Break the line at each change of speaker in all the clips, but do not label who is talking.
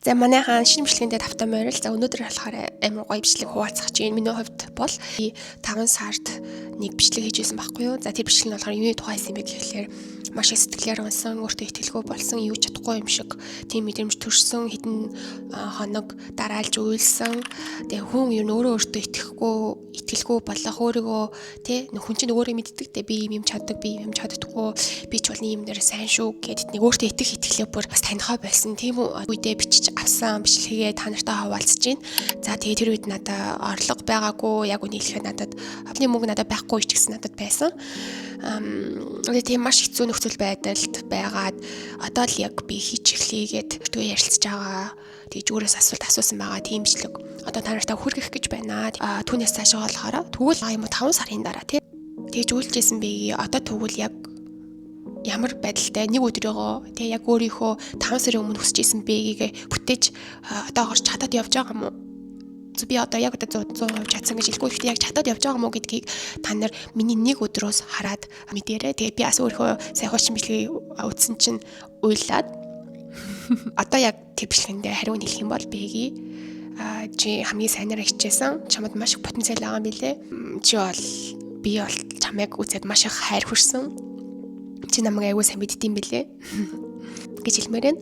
За манайхан шинэ бичлэгэндээ тавтай морил. За өнөөдөр болохоор амар гоё бичлэг хуваалцах чинь миний хувьд бол 5 сард нэг бичлэг хийжсэн байхгүй юу. За тэр бичлэг нь болохоор юуны тухай юм бэ гэхлээр маш их сэтгэлээр унсан, өөртөө итгэлгүй болсон, юу ч чадахгүй юм шиг тийм мэдрэмж төрсөн, хэдэн хоног дараалж уйлсан. Тэгээ хүн ер нь өөртөө итгэлгүй болох өөрийгөө тий хүн чинь өөрөө мэддэг те би юм чаддаг, би юм чаддаггүй, би ч бол ийм нэр сайн шүү гэдээ нэг өөртөө итгэлээ бүр бас танихаа болсон. Тийм үедээ бичиж авсан бичлэгээ та нартай хаваалцж байна. За тэгээ тэр үед надад орлого байгаагүй, яг үнийг хэлэхэд надад хавны мөнгө надад байхгүй ч гэсэн надад байсан. Тийм маш хэцүү нөхцөл байдалд байгаад одоо л яг би хийж эхлэегээд түрүү ярилцж байгаа. Тэгж өөрөөс асуулт асуусан байгаа тийм бичлэг. Одоо та нартай хүргэх гэж байна. Түүнээс цаашаа болохоор тэгвэл юм уу 5 сарын дараа тий. Тэгж үйлчээсэн би одоо тэгвэл яг ямар байдалтай нэг өдрөөгөө тий яг өөрийнхөө 5 сарын өмнө хүсэжсэн бэгийг бүтээж одоо орж чадаад явж байгаа юм уу? Би одоо яг 100% чадсан гэж хэлэхгүй. Гэхдээ яг чадаад явж байгаа мó гэдгийг та нар миний нэг өдрөөс хараад мэдээрэй. Тэгээ би бас өөрөө сайн хуучин бичлэгийг үзсэн чинь уйлаад одоо яг тэр бичлэгэндээ хариу хэлэх юм бол бэги чи хамгийн сайнаар хичээсэн. Чамд маш их потенциал байгаа юм билэ. Би бол чамайг үзээд маш их хайр хүрсэн. Чи намайг аягүй сайн мэддэм билэ гэж хэлмээр байна.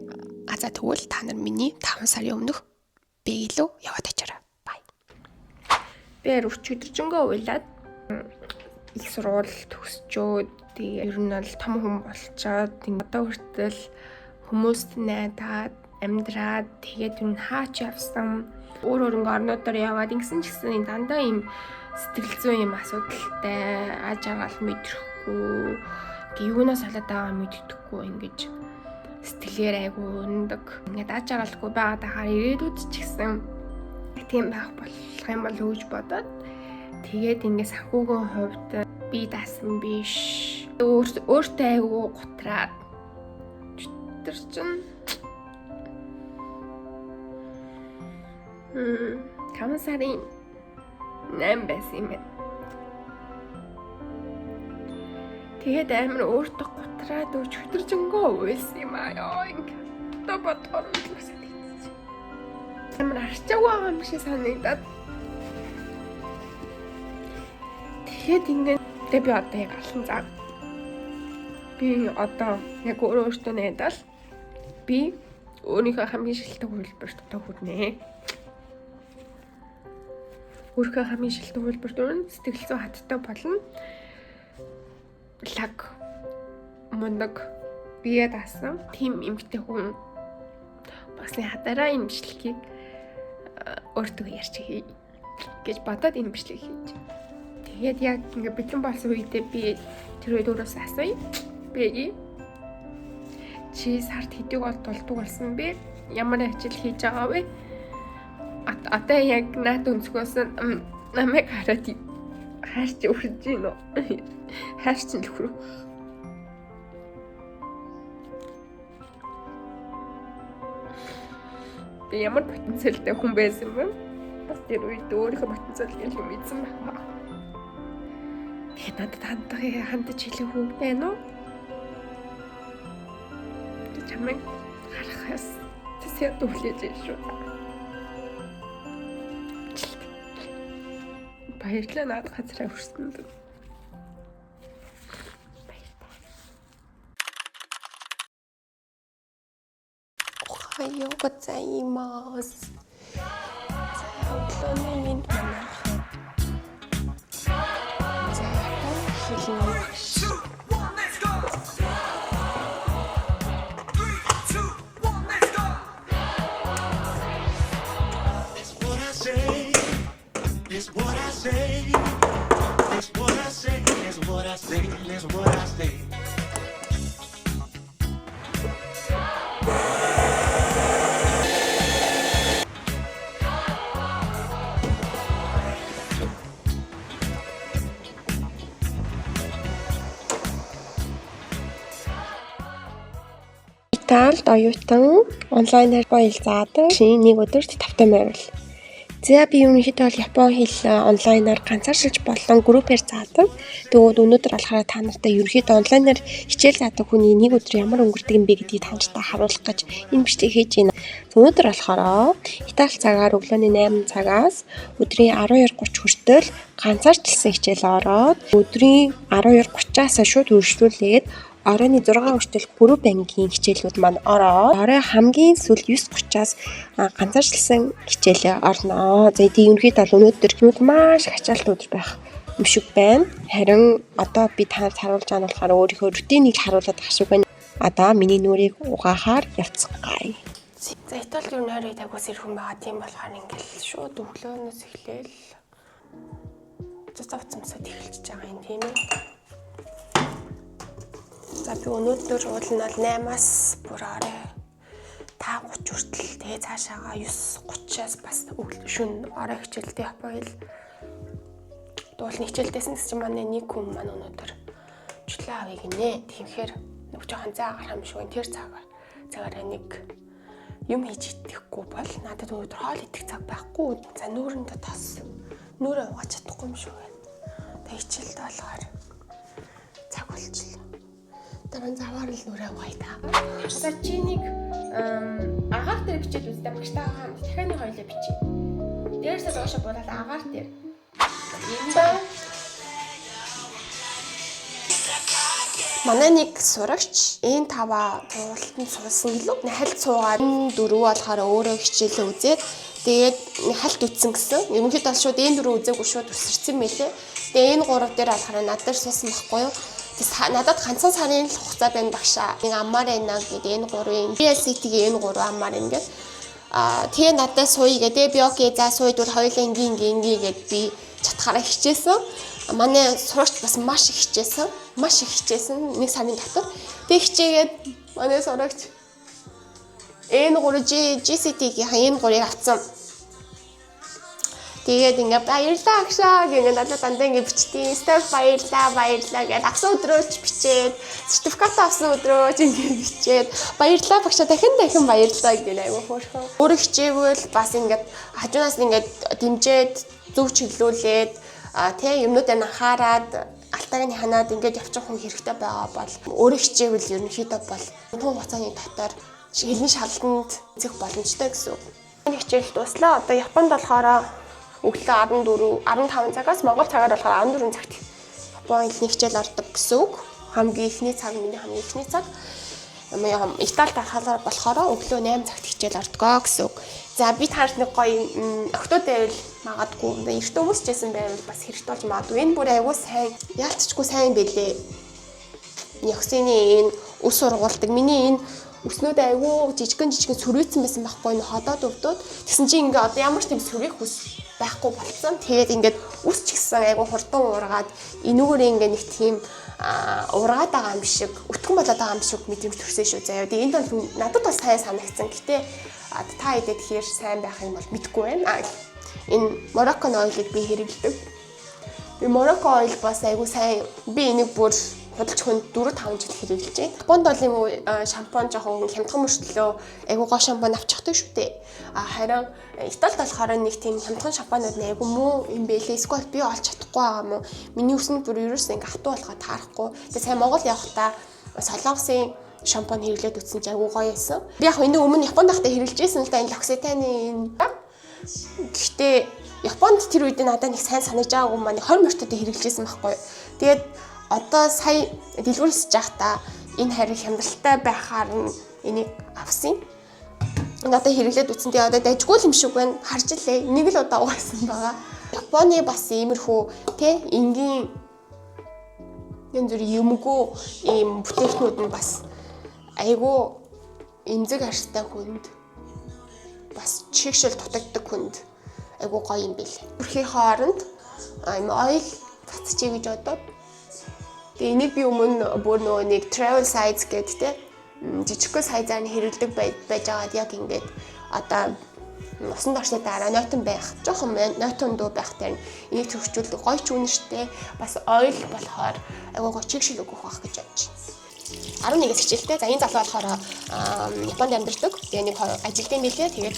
За тэгвэл та нар миний 5 сарын өмнөх бэги лөө яваад очаарай. Би өчигдөржингөө уйлаад их сургууль төгсчөөд тэгээ ер нь бол том хүн болчоод одоо хүртэл хүмүүст найдаад амьдраад тэгээд ер нь хаач явсан өөр орнуудаар яваад ингэсэн ч гэсэн дандаа ийм сэтгэл зүйн юм асуудалтай аж аргал мэдрэхгүй юунаас болоод байгаа мэддэхгүй ингэж сэтгэлээр айгүй өндөг ингээд аж аргалгүй байгаад ахаар ирээдүйд ч гэсэн тийм байх болох юм бол хөөж бодоод тэгээд ингээд санхүүгийн хувьд би даасан биш өөртөө айгүй гутраад тэр чин 5 сарын 8 байсан юм байна. Тэгээд амар өөртөө гутраад өчигдөржингөө уйлсан юм аа ингээд одоо бодохоор үлээсэн. Амар арчаагаа юм шиг санагдаад. Тэгээд ингээд би одоо яг алсан заа. Би одоо яг өөртөө найдал би өөрийнхөө хамгийн шилдэг хөлбөрт одоо хүрнэ. Өөрийнхөө хамгийн шилдэг хөлбөрт өрн сэтгэл зүй хаттай болно. Лаг мундаг бие даасан тийм эмгтэй хүн басны хадараа юм бичлэгийг өөртөө ярьж хий гэж бодоод энэ бичлэг хийж. Тэгээд яг ингээ бэлэн болсон үедээ би тэр үед өөрөөс асууя. Бэги чи сард хэдийг болдулдаг болсон бэ? Ямар ажил хийж байгаа вэ? Одоо яг наад өнцгөөс намайг хараад хайрч өрж гин үү? Хайрч л хөрөө. Би ямар потенциалтай хүн байсан бэ? Бас тэр үед өөрийнхөө потенциалыг л мэдсэн байна. Тэгээд надад хандаж хэлэх хүн байна уу? Чамайг харахаас тэсээ дүлээж шүү. Баярлалаа надад газараа хүрсэнд. Ohayou gozaimasu. Otonin mana. Италид оюутан онлайнаар баял заадаг шинэ нэг өдөрт тавтай морил. За би ерөнхийдөө бол Япон хэл онлайнаар ганцааршилж болон группээр заадаг. Тэгвэл өнөөдөр болохоор та нартай ерөнхийдөө онлайнаар хичээл заадаг хүний нэг өдөр ямар өнгөрдөг юм бэ гэдгийг та нартай харуулах гэж энэ бичлэгийг хийж байна. Өнөөдөр болохоор Итали цагаар өглөөний 8 цагаас өдрийн 12:30 хүртэл ганцаарчлсан хичээл ороод өдрийн 12:30-аас шууд үргэлжлүүлээд оройн 6 хүртэл групп ангийн хичээлүүд маань ороод орой хамгийн сүүл 9:30-аас ганцаарчлсан хичээлээ орно. За тийм ерөнхийдөө бол өнөөдөр маш ачаалт өдөр байх юм шиг байна. Харин одоо би танад харуулж байгаа нь болохоор өөрийнхөө рутинийг харуулдаг шиг байна. Одоо миний нүрийг угаахаар явцгаая. За Италид юу нэрээ тагвас ирэх юм байгаа тийм болохоор ингээл шууд өглөөнөөс эхлээл цэцавцмсад эхэлж байгаа юм тийм ээ. За би өнөөдөр уул нь бол 8-аас бүр орой 5:30 хүртэл тэгээ цаашаага 9:30-аас бас шөнө орой хичээлтэй Япон хэл дуулны хичээлдээсэн гэсэн чинь манай нэг хүн маань өнөөдөр чөлөө авъя гинэ. Тэгэхээр нэг жоохон заа гарах юм шиг байна. Тэр цагаараа нэг юм хийж идэхгүй бол надад өнөөдөр хоол идэх цаг байхгүй. За нүүрэндээ тос. Нүрээ угааж чадахгүй юм шиг байна. Тэгээ хичээлдээ болохоор цаг болчихлоо. Дараа заваар л нүрээ угаая та. За чи нэг агаар дээр бичээд үзтээ багштайгаа дахианы хоёлоо бичиж. Дээрсээ доошо болоод агаар дээр. Манай нэг сурагч энэ 5 туултанд суусан гэлөө хальт суугаад 4 болохоор өөрөө хичээлээ үзээд тэгээд хальт үтсэн гэсэн. Ерөнхийдөө шууд энэ 4 үзээгүй шууд үсэрсэн мэлээ. Тэгээд энэ 3 дээр болохоор надад суусан байхгүй юу? Надад ганцхан сарын л хугацаа байна багшаа. Нэг аммаар байна гэдэг энэ 3-ын BSC-ийн энэ 3 аммаар ингээд тэгээ надад сууя гэдэг. Би окей за сууйд бол хоёулаа ингийн гэд би чатахаараа хичээсэн. Манай сурагч бас маш их хичээсэн. Нэг сарын дотор. Тэг хичээгээд манай сурагч энэ 3 GCT-ийн энэ 3-ыг авсан. Тэгээд ингээ баярлалаа агшаа гэнгээ надад дандаа ингээ бичтiin. Степ баярлалаа гэдэг авсан өдрөөч бичээд, сертификат авсан өдрөөч ингээ бичээд баярлалаа багшаа дахин баярлалаа гэдэг айгүй хөөрхөн. Өөрөө хичээвэл бас ингээ хажуунаас ингээ дэмжээд зөв чиглүүлээд тэг юмнуудыг анхаарад алтайг нь ханаад ингээд явчих хүн хэрэгтэй байгаа бол өөрөө хичээвэл ерөнхийдөө бол тун хугацааны дотор хэлний шалгалтанд зэх боломжтой гэсэн. Энэ хичээл дуслаа. Одоо Японд болохоор өглөө 15 цагаас Монгол цагаар болохоор 14 цагт Япон хэлний хичээл ордог гэсэн үг. Хамгийн ихний цаг миний хамгийн ихний цаг. Италид болохоор өглөө 8 цагт хичээл ордгоо гэсэн үг. За би таарч нэг гоё октод байвал магадгүй эрт өмсчээсэн байвал бас хэрэгтэй болж магадгүй. Энэ бүр айгүй сайн яалтчгүй сайн бэлээ. Ёксины энэ ус ургуулдаг. Миний энэ өснүүд айгүй жижигэн сүрвэцсэн байсан байхгүй энэ ходоод өвдөд. Тэгсэн чинь ингээ одоо ямар ч тийм сүрвэх ус байхгүй болцсон. Тэгээд ингээд ус ч гэсэн айгүй хурдан уургаад энүүгээр ингээ нэг тийм ураад байгаа юм шиг, өтгөн болоод байгаа юм шиг мэдрэмж төрсөн шүү заяа. Тэгээд энд бол надад бас сайн санагдсан. Гэтэ та хэдэд тэгэхээр сайн байх юм бол мэдэхгүй байна. Энэ Moroccan oil-ыг би хэрэглэдэг. Би Moroccan oil бас айгүй сайн. Би энийг бүр худалч хүнд 4-5 жил хэрэглэж байна. Японд бол юм шампунь жоохон хямдхан мөрчлөө айгүй гоо шампунь авчихдаг шүү дээ. Харин Италид болохоор нэг тийм хямдхан шампунууд айгүй муу юм бэлээ. Эсвэл би олж чадахгүй байгаа юм уу? Миний үсэнд бүр ерөөсөө ингээ хатуу болохоо таарахгүй. Тэгээ сайн Монгол явахдаа солонгосын шампунь хэрэглээд үтсэн чи айгүй гоё байсан. Би яг энэ өмнө Японд байхдаа хэрэглэжсэн л да энэ L'Occitane. Гэхдээ Японд тэр үед надад нэг сайн санаж байгаагүй маань 20 морьтод хэрэглэжсэн байхгүй. Тэгээд одоо сая дэлгүүрээс жахта энэ харин хямралтай байхаар нь энийг авсан. Надад хэрэглээд үтсэн. Тэгээд одоо дайжгүй юм шиг байна. Харж илээ. Нэг л удаа угаасан байгаа. Японы бас иймэрхүү тэ энгийн энэ зүр юмгүй ийм бүтээгтнүүд нь бас айгүй эмзэг арьстай хүнд бас чигшэл дутагддаг хүнд айгүй гоё юм бэл. Бүрхийн хооронд ийм ойл татчихъя гэж бодоод тэгээ энийг би өмнө бүр нөгөө нэг travel size гэдэг те жижигхэн сайзаар нь хэрэглэдэг байж байгаад яг ингээд одоо усан дорсны дараа нойтон байх жоохон нойтон дуу байх дээр энийг төвчүүлдэг гоё ч үнэртэй бас ойл болохоор айгүй гоё чигшэл өгөх байх гэж бодож байна. 11-ээс хичээлтэй. За энэ залуу болохоор Японд амьдардаг. Тэгээ нэг ажилтны мэлээ. Тэгээд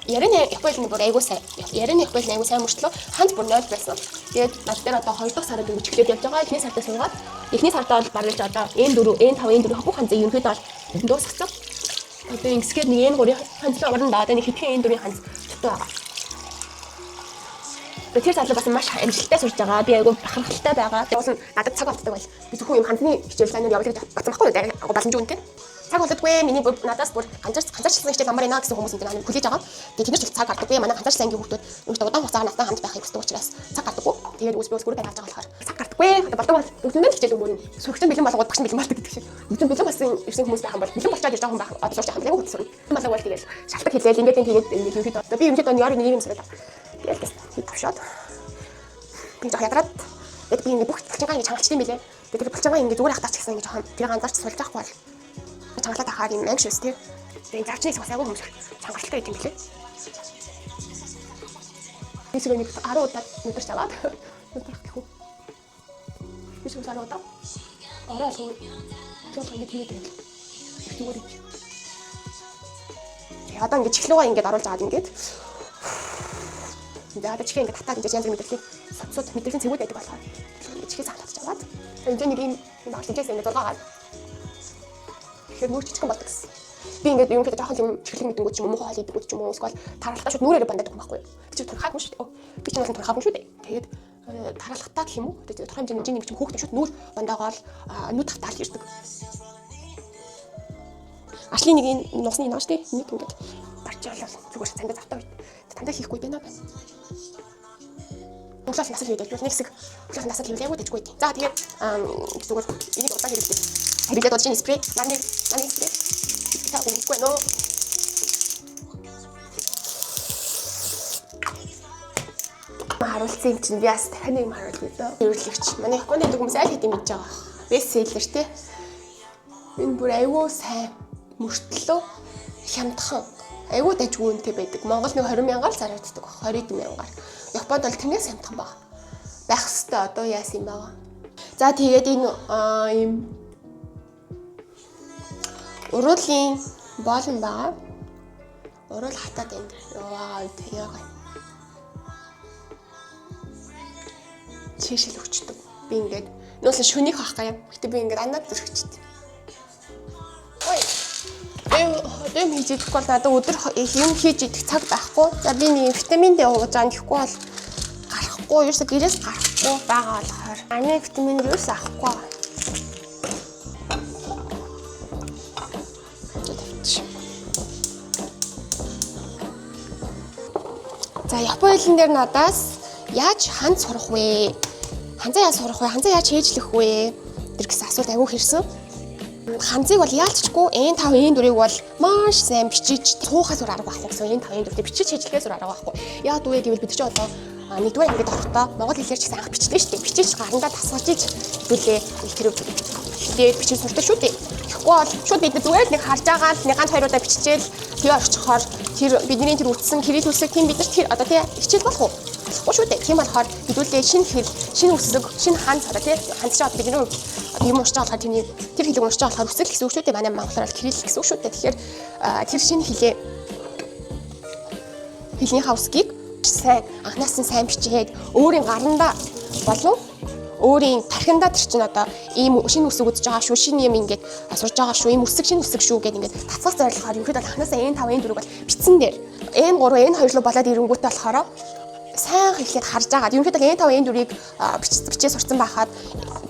ярины Японд бүр айгуу сайн. Ярины Японд айгуу сайн мөртлөө ханд бүр 0 байсан. Тэгээд над дээр одоо 2 дахь сард ингэж эхлээд явж байгаа. Эхний сартаа суугаад эхний сартаа бол барилж одоо N4, N5, N4 хавх ханзыг ерөнхийдөө бол дуусгацсан. Одоо ингэсгээд нэг N3-ийн ханзлаа орно да. Одоо нэг хэдхэн N4-ийн ханз тутуу байгаа. Тэр залуу бас маш амжилттай сурж байгаа. Би айгүй бахархалтай байгаа. Уул надад цаг болдог байл. Би зөвхөн юм хандны хичээл сайнаар явуулж бацсан байхгүй юу? Боломж үнтэй. Цаг болдоггүй. Миний надаас бүр ганцаарчлсан хичээл амар байна гэсэн хүмүүс энэ надад хүлээж байгаа. Тэгээд тэд ч цаг гардаггүй. Манай ганцаарчлсан ангийн хүүхдүүд өөртөө удаан хугацаагаар надад хамт байхыг хүсдэг учраас цаг гардаггүй. Тэгээд үс бүрээ тааж байгаа болохоор цаг гардаггүй. Болдог бол өглөөний хичээл өмөрийн сүйхтэн бэлэн болгоод багш бэлэн болдог гэдэг шиг. Өглөө бэлэн болсон ирсэн хүмүүс байх юм бол бэлэн болчоод ирж байгаа хүн байх. Одоо сурч байгаа юм яг үгүй. Малаг бол тэгээд шалтак хэлээл ингээд тэгээд ерөнхийдөө би ерөнхийдөө яар нэг юм санагдав. Тэгээд тэс тавшаад би жоо ядраад би ингэ бүх булчингаа ингэ чангалчтай юм билээ. Тэгээд булчингаа ингэ зүгээр ахтарч гисэн ингэ жоохон тэр ганцаарч суулж байхгүй бол чангалаад ахаар юм anxious тий. Тэгээд зарчныг бас айгүй хүмүүс чангалтай байт юм билээ. Эсвэл нэг 10 удаа өдөрч аваад өдөрх гэх үү. Эсвэл 10 удаа ороо суу жоохон ингэ тэгээд байл. Зүгээр их. Одоо ингэ чихлүүгээ ингэ оруулж аваад ингэ одоо чихээ ингээд татаад ингэж янз бүр мэдээллийг сууд мэдээллийн цэгүүд байдаг болохоор чихээ цаалж аваад энэ нэг юм багшлжээс ингээд зургаагаад тэгэхээр нүүр чичгэн болдог гэсэн. Би ингээд ерөнхийдөө жоохон юм чихлэг мэдэнгүүд ч юм уу муухай хоол идэнгүүд ч юм уу эсвэл тархалтаа шууд нүрээрээ бандаад байгаа байхгүй юу. Би ч турхаагүй шүү дээ. Би ч нэг турхаагүй шүү дээ. Тэгээд тархалтаа гэх юм уу. Тэгээд турхаа хэмжээний нэг ч хүүхдээ шууд нүр бандаагаал нүд татаал ирдэг. Ашлын нэг энэ нусны нааш тий нэг ингээд барчаалал зүгээр цангаж автаа байт. Тандаа хийхгүй байна байна. Углаас насал хийдэг бол нэг хэсэг углаас насал хийвэл яг үдэжгүй. За тэгээд зүгээр энийг удаан хэрэгтэй. Хэрэглээд болж ин спрей, наны спрей. Та үгүй нөө. Харуулсан юм чинь би бас тань юм харуулъя даа. Зөвлөгч. Манай Японы хүмүүс аль хэдийн мэдж байгаа. Бестселлер тий. Энэ бүр айгүй сайн мөртлөө хямдхан айгүй дайггүй үнэтэй байдаг. Монгол нэг 20 мянгаар зарагддаг баг. 20 мянгаар. Японд бол тэрнээс хямдхан баг. Байх хэвээр одоо яасан юм байгаа. За тэгээд энэ ийм уруулын боолн байгаа. Уруул хатаад байна. Яа яагаа. Чишэл өгчдөг. Би ингээд нөөсөн шөнийх авах юм. Гэтэ би ингээд анаад зөрчихдээ. Дэм хийж идэхгүй бол надад өдөр юм хийж идэх цаг байхгүй. За би нэг витамин D ууж байгаа гэхгүй бол гарахгүй, ерөөсө гэрээс гарахгүй байгаа болохоор аны витамин D ерөөсө авахгүй. За Японы хэлэн дээр надаас яаж ханд сурах вэ? Ханзаа яаж сурах вэ? Ханзаа яаж хийжлэх вэ? Тэр гэсэн асуулт айгүй хэрсэн. Ханзыг бол яалтчгүй N5 N4-ийг бол маш сайн бичиж цуухаас өөр арга байхгүй гэсэн. N5 N4-ийг бичиж хийжлэхээс өөр арга байхгүй. Яг үгүй гэвэл бид ч одоо нэгдүгээр ангид орохдоо Монгол хэлээр ч сайн анх бичдэг шүү дээ. Бичиж гарандаа тасгаж хэвлээ тэр хэлээр бичиж сурдаг шүү дээ. Тэгэхгүй бол шууд бид зүгээр нэг харж байгаа л нэг ганц хоёр удаа биччихэл тэгээ орчихоор тэр бидний тэр үтсэн кирилл үсэг тийм бид нар тэр одоо тий хичээл болох уу? Болохгүй шүү дээ. Тийм болохоор хэдүүлээ шинэ хэл, шинэ үсэг, шинэ ханц одоо тий ханц чад бидний юм уншиж байгаа болохоор тэр хэлийг уншиж байгаа болохоор үсэг гэсэн үг шүү дээ. Манай монголоор бол кирилл гэсэн үг шүү дээ. Тэгэхээр тэр шинэ хэлнийхаа үсгийг сайн анханаас нь сайн бичээд өөрийн гарандаа болов өөрийн тархиндаа тэр чинь одоо ийм шинэ үсэг үзэж байгаа шүү, шинэ юм ингээд сурж байгаа шүү, ийм үсэг шинэ үсэг шүү гэдэг ингээд тасгах зорилгоор ерөөдөө анханасаа N5 N4-г бол бичсэн дээр N3 N2 руу болоод ирэнгүүтээ болохоор сайн хэлээд харж байгаа. Ерөнхийдөө N5 N4-ийг бичээ сурцсан байхад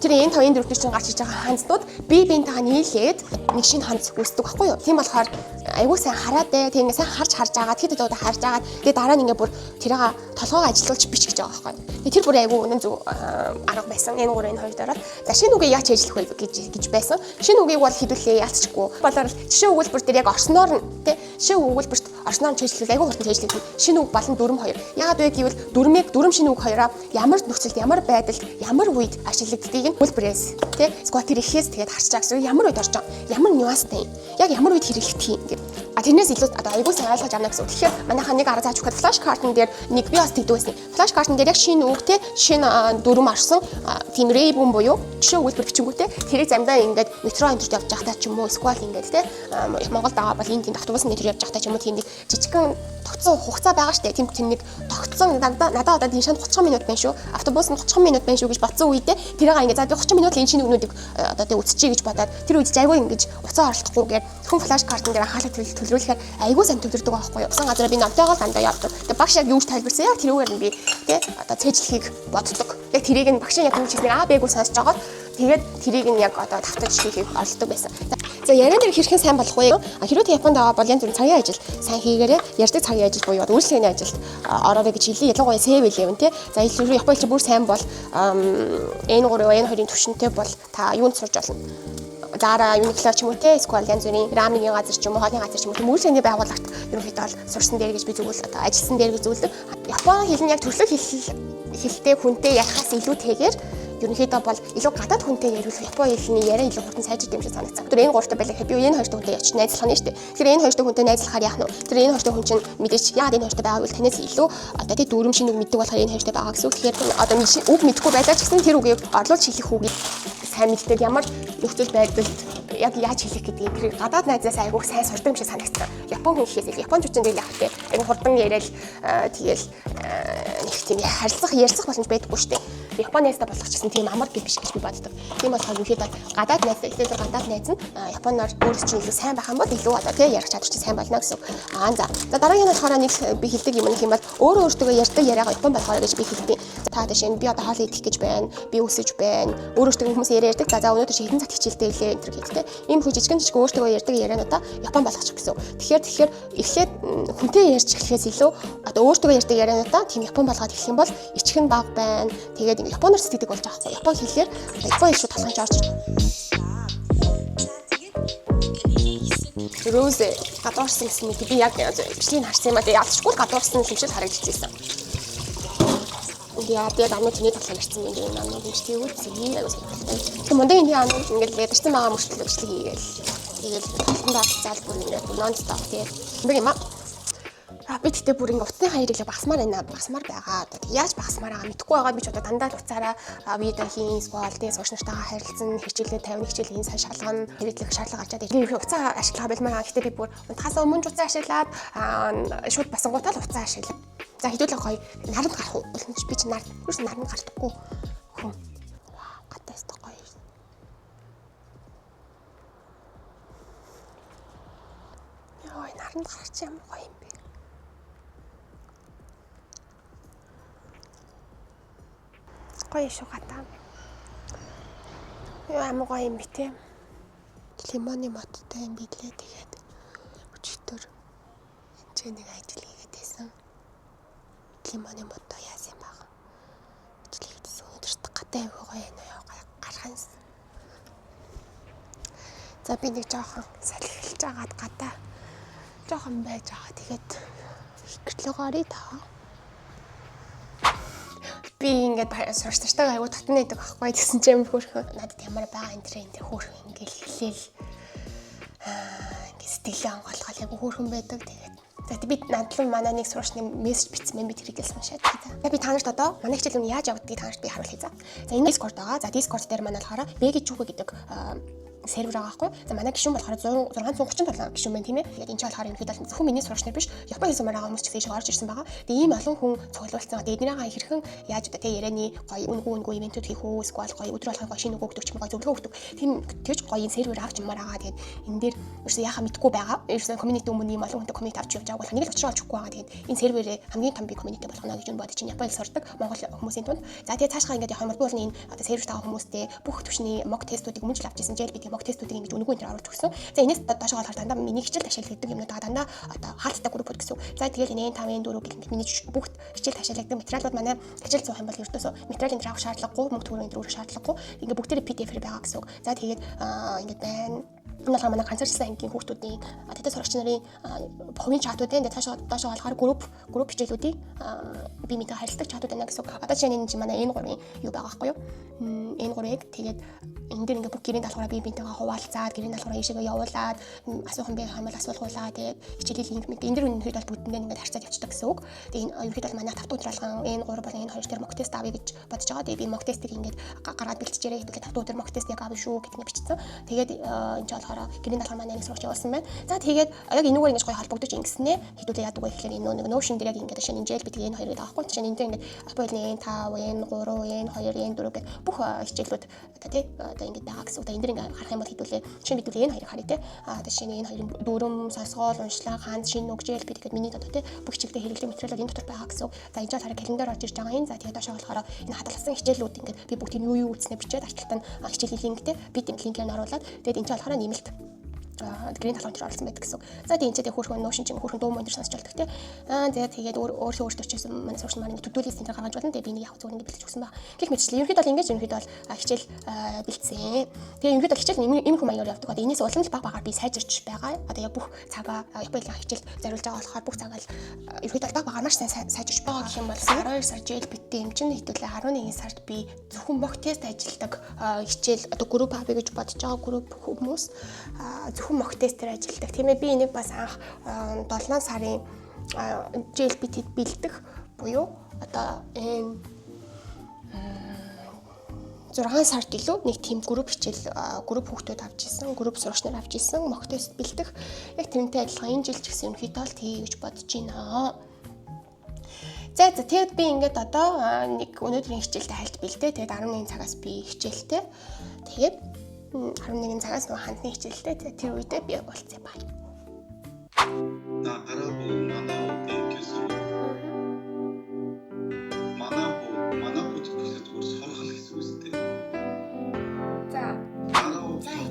тэр N5 N4-ийн чинь гарч иж байгаа ханцнууд бие биентэйгээ нийлээд нэг шинэ ханц үүсдэг байхгүй юу? Тийм болохоор айгүй сайн хараад тийм сайн харж байгаа. Тэгэхэд удаа харж байгаа. Тэгээ дараа нь ингээ бүр тэрийг толгойгоо ажиллуулж бичих гэж байгаа байхгүй юу? Тэр бүр айгүй үнэн зөв арга байсан. N3 N2 дараа. За шинэ үгийг яаж ажиллах вэ гэж байсан. Шинэ үгийг бол хэдүүлээ яалтчгүй. Болоор жишээ өгүүлбэр дээр яг орсноор нь тийм жишээ өгүүлбэрт орсноор нь ажиллах айгүй хурдан ажиллах. Шинэ үг болон дүрм хоёр. Яагаад вэ гэвэл дүрм шинэ үг хоёроо ямар нөхцөлд ямар байдалд ямар үед ашиглагддгийг нь хөлбрээс тий скват хэрэглэхээс тэгээд харж байгаа гэсэн ямар үед орж байгаа ямар нюанстай яг ямар үед хэрэглэх юм ингээд Тэрнээс илүү одоо айгүй сайн ойлгож авна гэсэн үг. Тэгэхээр манайхаа нэг арга зааж өгөхөд флаш картн дээр нэг би бас тэгдэг байсан. Флаш картн дээр яг шинэ үгтэй шинэ дүрм орсон тийм рэйв юм буюу жишээ өгүүлбэр бичингүүтэй тэрийг замдаа ингээд метро энтерт явж байхдаа ч юм уу сквал ингээд те Монголд байгаа бол энэ тийм автобус энэ төр явж байхдаа ч юм уу тийм нэг жижигхэн тогтсон хугацаа байгаа штэ. Тийм нэг тогтсон надад одоо тийм шанд 30 минут байна шүү. Автобус нь 30 минут байна шүү гэж бодсон үедээ тэрийг ингээд за 30 минут л энэ шинэ өгнүүдийг одоо тийм үзчихье гэж бодоод тэр үед айгүй ингэж уцаа оролдохгүйгээр хүн флаш картн дээр анхаалаа төлөвлөхөөр айгүй сайн төлөвлөдөг байхгүй юу. Усан газараа би номтойгоо дандаа явдаг. Тэгээ багш яг юу ч тайлбарсан яг тэрүүгээр нь би тий одоо цээжлэхийг боддог. Яг тэрийг нь багшийн яг хүмүүсийг А Б-г сонсож байгаа. Тэгээд тэрийг нь яг одоо тавтаж хийхийг оролддог байсан. За яриан дээр хэрхэн сайн болох вэ? Хэрвээ та Японд байгаа бол янз бүрийн цагийн ажил сайн хийгээрэй. Ярьдаг цагийн ажил буюу үйлчлэгээний ажилд ороорой гэж хэлээ. Ялангуяа C-level те. За илүү Японы хэл бүр сайн бол N3, N2-ийн түвшинтэй бол та юунд сурж болно? Зара Uniqlo ч юм уу те эсвэл янз бүрийн рамигийн газар ч юм уу хоолны газар ч юм уу үйлчлэгээний байгууллагт ерөнхийдөө бол сурсан дээр гэж би зөвлөл одоо ажилласан дээр гэж зөвлөдөг. Японы хэл нь яг төрөлх хэлтэй хүнтэй ярихаас илүүтэйгээр ерөнхийдөө бол илүү гадаад хүнтэй яриулах Японы хэлний яриа илүү хурдан сайжирдаг юм шиг санагдсан. Тэр энэ гуравтай байлаа гэхэд би энэ хоёртой хүнтэй явчих найзлах нь шүү дээ. Тэгэхээр энэ хоёртой хүнтэй найзлахаар яах нь вэ? Тэр энэ хоёртой хүн чинь мэдээч яагаад энэ хоёртой байгаа вэ? Танаас илүү одоо тий дүүрэн шинэ үг мэддэг болохоор энэ хоёртой байгаа гэсэн үг. Тэгэхээр одоо үг мэдгүй байлаа ч гэсэн тэр үгийг орлуулж хэлэх үгийг сайн мэддэг ямар нөхцөл байдалд яг яаж хэлэх гэдгийг тэр гадаад найзаас айгуух сайн сурдаг юм шиг санагдсан. Япон хүн гэхээс японочдын дээр яг тий айгуу хурдан яриад тэгэл нэг тийм харилцах ярьцах боломж байдаггүй шүү дээ. Японоос та болох ч гэсэн тийм амар биш гэж би боддог. Тийм болохоор үнэхээр гадаад найз илүү гадаад найз нь Японоор өөрөс чинь илүү сайн байх юм бол илүү одоо тий ярих чадвар чинь сайн болно гэсэн үг. За дараагийн нь болохоор нэг би хэлдэг юм юм бол өөрөө өөртөө ярьдаг яриагаа Япон болохоор гэж би хэлдэг. Та жишээ нь би одоо хоол идэх гэж байна. Би өсөж байна. Өөрөөсөө хүмүүс яриад за өнөөдөр чи хэдэн цаг хичээлтэй илээ энэ гэдэг. Ийм хүн жижигэн өөртөө ярьдаг яриануудаа Япон болгочих гэсэн. Тэгэхээр эхлээд хүнтэй ярьж эхлэхээс илүү одоо өөртөө ярьдаг яриануудаа тийм Япон болгоод эхлэх юм бол ичхэн баг байна. Тэгээд Японоор сэтгэдэг болж байгаа байхгүй. Япон хэлээр Япон хэл шууд толгойч орж ирнэ. Рose гадуурсан гэсэн мэт би яг бичлэгийг харсан юм а ялчгүй гадуурсан юм шиг харагдчихсан. Яа тэгээд амны тэний талаар ярьсан юм энэ амны хэмжтэй үү зэгийн аюус. Тэг мундаг энэ амны ингээд ядарсан байгаа мөрчлөг бичлэг хийгээл. Тэгээд талбар залбар ингээд нон стоп тэгээд нэг юм а. Би тэгтээ бүр ингээ утасны хаяр илүү багасмаар байгаа. Яаж багасмаар байгаа мэдэхгүй байгаа. Би ч одоо дандаа уцаараа видео хийн, сквал тэгээ сууч нартайгаа харилцсан, хичээлээ 50 хичээлийн сайн шалгана, хэрэглэх шаардлага гарч ирээд би уцаа ашиглах байлмаа. Гэхдээ би бүр унтахаас өмнө уцаа ашиглаад шууд басангуудаа л уцаа ашиглав. За хэдүүлээ гоё наранд гарах уу? Би чи наранд гардаггүй. Хүн. Гатаас та гоё. Яа, наранд гарч ямар гоё юм бэ? Гоё шүү гатаа. Яа амар гоё юм бэ те. Лимоны моттой юм билээ тэгээд өчигдөр энэ нэг ажил хийгээд байсан. Лимоны моттой яасан баг. Ажил хийдсэн өдөрт гатаа аягүй гоё юм аа гарахын. За би нэг жоохон салхилж агаад гатаа жоохон байж байгаа. Тэгээд ихрлөгөөрий таа. Би ингээд сурчтайгаа аягүй татна гэдэг байхгүй гэсэн чинь хөөрхөн надад ямар байгаа энэ тренд хөөрхөн ингээд хэлээл ингээд сэтгэлээ онгойлгол аягүй хөөрхөн байдаг. Тэгээд за би надлан манай нэг сурагчны мессеж бичсэн би тэрийг л уншаад байгаа. Би та нарт одоо манай хичээл нь яаж явагдгийг та нарт би харуулъя за. За энэ Discord байгаа. За Discord дээр манай болохоор Бэги Чүхэ гэдэг сервер байгаа байхгүй. За манай гишүүн болохоор 637 гишүүн байна тийм ээ. Тэгээд энэ ч болохоор ерөнхийдөө зөвхөн миний сурагч нар биш, Япон хэлсэн байгаа хүмүүс ч гэсэн шиг орж ирсэн байгаа. Тэгээд ийм олон хүн цуглуулсан. Тэгээд эднийгээ хэрхэн яаж одоо тэ ярианы гоё үнгүү ивентүүд хийх үү, эсвэл гоё өдөр болгон гоё шинэ үг өгдөг ч юм гоё зөвлөгөө өгдөг. Тийм тэгж гоё энэ сервер авч юмар байгаа. Тэгээд энэ дээр ерөөсөө яхаа мэдгүй байгаа. Ерөөсөө community өмнө ийм олон хүнтэй community авч явж байгаа бол нэг л очроо олчихгүй байгаа. Тэгээд энэ серверээ хамгийн том би community болгоно гэж бодож чинь Япон хэл сурдаг Монгол хүмүүсийн тунд. За тэгээд цаашгаа ингээд явах юм бол энэ одоо сервер таа хүмүүстэй бүх төвшний mock testүүдийг өмнө жил авч ирсэн. JLPT mock testүүдийг ингэж үнгүү энэ оруулж өгсөн. За энэс доошоо болохоор дандаа миний хичээл ташаалагддаг юмнууд дандаа одоо хаалттай группуд гэсэн. За тэгэл энэ 5-ын 4 гэх мэт миний бүгд хичээл ташаалагддаг материалууд манай хичээл зуух юм бол ердөөсөө материалын дээр авах шаардлагагүй, мөнгө төгрөгийн дээр өрөх шаардлагагүй. Ингээ бүгдээрээ PDF-ээр байгаа гэсэн үг. За тэгээд ингээд байна. Энэ бол манай ганцаарчлан ангийн хүүхдүүдийн тэтгэж сурагч нарын хувийн чатуудын доошоо болохоор групп хичээлүүдийг бие биенээ харилцдаг чатууд байна гэсэн үг. Одоо жишээ нь манай N3-ын юу байгаа байхгүй юу? N3-ыг тэгээд энэ дээр ингээ бүх гэрийн даалгавраа бие биентэйгээ хуваалцаад, гэрийн даалгавраа ийшээгээ явуулаад, асуухан бай хамбал асуулгуулаад тэгээд хичээлийн линк энэ дэр үнэхээр бол бүгдэндээ ингээ харьцаад явчихдаг гэсэн үг. Тэгээд энэ ерөөхдөө бол манай 5 дахь удиралгаан N3 болон N2 дээр mock test авъя гэж бодож байгаа. Тэгээд би mock test-ийг ингээ гаргаад бэлтжээрэй гэдэг 5 дахь удир mock test яг авъя шүү гэдэг ингээ бичсэн. Тэгээд энэ ч болохоор гэрийн даалгавар манай нэг сурагч явуулсан байна. За тэгээд яг энэгээр ингэж гоё холбогдож ингэснэ хэдүүлээ яадаг вэ гэхээр энэ нэг Notion дээр яг ингэ жишээ нь инжээл бидэг N2 гэдэг аахгүй. Жишээ нь энэ ингэ апойлны N5, N3, N2, N4 гэх бүх хичээлүүд тий одоо ингэ байгаа гэсэн. Одоо энэ дэр ингэ харах юм бол хэдүүлээ жишээ нь бидэг N2-ыг харъя тий. Жишээ нь N2-ын дүрм, сосгоол, уншлага, хаан, шинэ нүгжээл бидэг гэдэг миний дотор тий бүх хичээлдээ хэрэглэх материалууд энэ дотор байгаа гэсэн. За энэ жаа хараа календар орж ирж байгаа юм. За тэгээд доошоо болохоор энэ хадгалсан хичээлүүд ингэ би бүгд тийм юу үлдснэ бичээд арчилтаа хичээлийн линктэй би тийм линкээр нь оруулаад тэгээд энэ жаа болохоор нэмэлт гэрийн талбарт оруулсан байдаг гэсэн. За тийм энэ хөөрхөн Notion чинь хөөрхөн дуу монитор сонсч болдог тий. Тэгээд өөртөө чийсэн манай сурагч маань төдөлгөөс энэ гаргаж болно. Тэгээд би нэг яг зүгээр ингэ бэлдэж өгсөн ба. Гэх мэтчлээ. Ерөнхийдөө бол хичээл бэлдсэн. Тэгээд ерөнхийдөө хичээл ийм хүм маягаар явдаг. Одоо энэс улам л багаар би сайжирч байгаа. Одоо яг бүх цагаа Японы хичээл зориулж байгаа болохоор бүх цагаа ерөнхийдөө багаар маш сайн сайжирч байгаа гэх юм бол 12 сар жил битээ юм чинь хэдүүлээ 11 сард би зөвхөн mock test ажилдаг хичээл одоо групп авъя гэж бодож байгаа групп хүмүүс зөвхөн mock test-ээр ажилладаг. Тийм ээ би энийг бас анх 7 сарын JLPT-д бэлдэх буюу одоо энэ 6 сард илүү нэг тийм групп хичээл групп хүүхдүүд авч ирсэн, групп сурагч нар авч ирсэн mock test бэлдэх. Яг тэрнтэй адилхан энэ жил ч гэсэн ерөнхийдөө л тгий гэж бодож байна. За тэгээд би ингээд одоо нэг өнөөдрийн хичээлтэй хальт бэлдээ. Тэгээд 11 цагаас би хичээлтэй. Тэгээд 11 цагаас нөгөө хандны хичээлтэй тэр үедээ би болцъя бай.
Нагараагүй манай гэсэн. Манай бүтээл зүгээр соргол гэсэн үстэй.
За.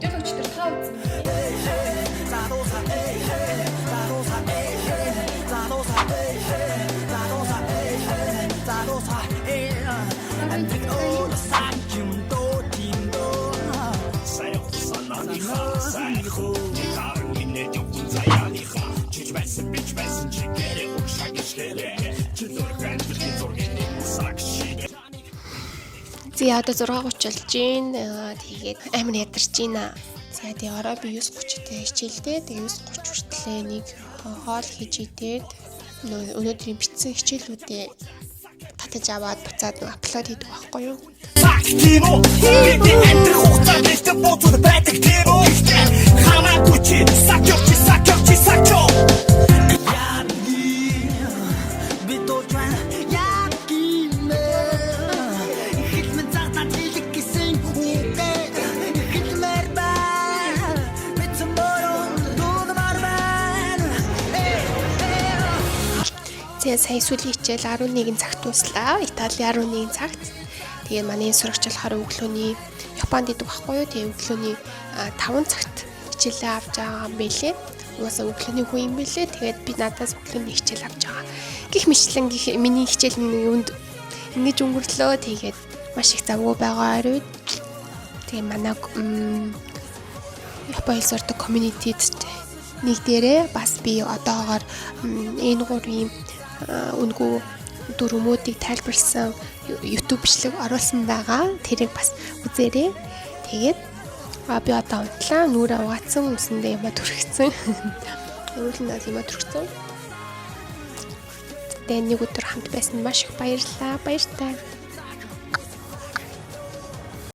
Идэлгчдэр таа үзсэн. За одоо 6:30 болж байна. Тэгээд амар ядарч байна. За тэгээ ороо би 9:30-тэй хичээлдээ. Тэгээ 9:30 хүртлээ нэг хоол хийж идээд өнөөдрийн бичсэн хичээлүүдээ татаж аваад буцаад апплод хийдэг байхгүй юу?
Тийм үү? Би энэ хугацаанд ихтэй бодвол байдаг тийм үү? Хамаагүй чи сакчо.
Тэгээ сая сүүлийн хичээл 11 цагт дуслаа. Италийн 11 цагт. Тэгээ манай сурагч болохоор өглөөний Японд идэг байхгүй юу? Тэгээ өглөөний 5 цагт хичээлээ авч байгаа юм бэлээ. Угаасаа өглөөний хүн юм бэлээ. Тэгээд би надаас өглөөний хичээл авч байгаа. Гэх мэтлэн миний хичээл юунд ингэж өнгөрлөө. Тэгээд маш их завгүй байгаа оройд. Тэгээ манай Японы сурдаг community-д нэг дээрээ бас би одоогоор N3-ийн үнгүү дүрмүүдийг тайлбарлсан YouTube бичлэг оруулсан байгаа. Тэрийг бас үзээрэй. Тэгээд би одоо унтлаа нүрээ угаацсан үсэндээ юм төрөгцөн. Өөрөлдөө юм төрөгцөн. Тэгээд нэг өдөр хамт байсан маш их баярлалаа. Баяртай.